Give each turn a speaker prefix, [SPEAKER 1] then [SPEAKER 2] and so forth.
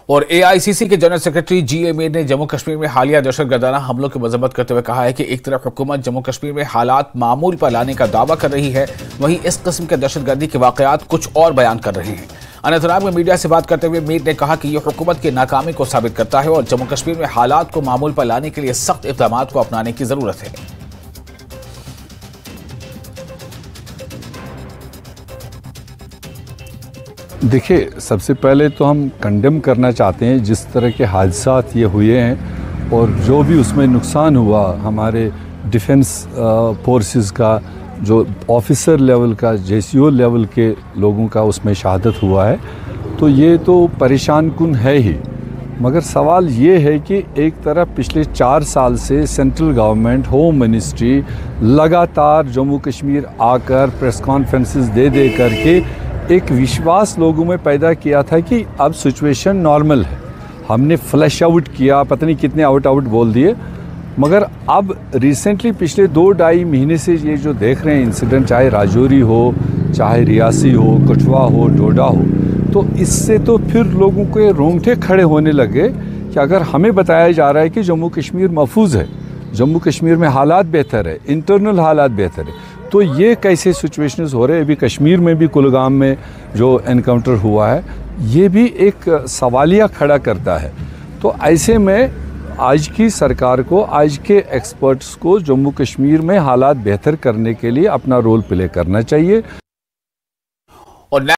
[SPEAKER 1] और एआईसीसी के general secretary G.A.. Mir ने जम्मू कश्मीर में हालिया दहशतगर्दाना हमलों की मजम्मत करते हुए कहा है कि एक तरफ हुकूमत जम्मू कश्मीर में हालात मामूल पर लाने का दावा कर रही है, वहीं इस किस्म के दहशतगर्दी के वाकयात कुछ और बयान कर रहे हैं। अनंतनाग में मीडिया से बात करते हुए मीर ने कहा कि यह हुकूमत की नाकामी को साबित करता है और जम्मू कश्मीर में हालात को मामूल पर लाने के लिए सख्त इक़दाम को अपनाने की जरूरत है।
[SPEAKER 2] देखिए, सबसे पहले तो हम कंडेम करना चाहते हैं जिस तरह के हादसात ये हुए हैं और जो भी उसमें नुकसान हुआ, हमारे डिफेंस फोर्सेस का जो ऑफिसर लेवल का, जेसीओ लेवल के लोगों का उसमें शहादत हुआ है, तो ये तो परेशान कुन है ही। मगर सवाल ये है कि एक तरफ पिछले 4 साल से सेंट्रल गवर्नमेंट, होम मिनिस्ट्री लगातार जम्मू कश्मीर आकर प्रेस कॉन्फ्रेंसेस दे करके एक विश्वास लोगों में पैदा किया था कि अब सिचुएशन नॉर्मल है। हमने फ्लैश आउट किया, पता नहीं कितने आउट बोल दिए, मगर अब रिसेंटली पिछले 2-2.5 महीने से ये जो देख रहे हैं इंसिडेंट, चाहे राजौरी हो, चाहे रियासी हो, कठुआ हो, डोडा हो, तो इससे तो फिर लोगों के रोंगटे खड़े होने लगे कि अगर हमें बताया जा रहा है कि जम्मू कश्मीर महफूज है, जम्मू कश्मीर में हालात बेहतर है, इंटरनल हालात बेहतर है, तो ये कैसे सिचुएशंस हो रहे हैं। अभी कश्मीर में भी कुलगाम में जो एनकाउंटर हुआ है, ये भी एक सवालिया खड़ा करता है। तो ऐसे में आज की सरकार को, आज के एक्सपर्ट्स को जम्मू कश्मीर में हालात बेहतर करने के लिए अपना रोल प्ले करना चाहिए।
[SPEAKER 1] और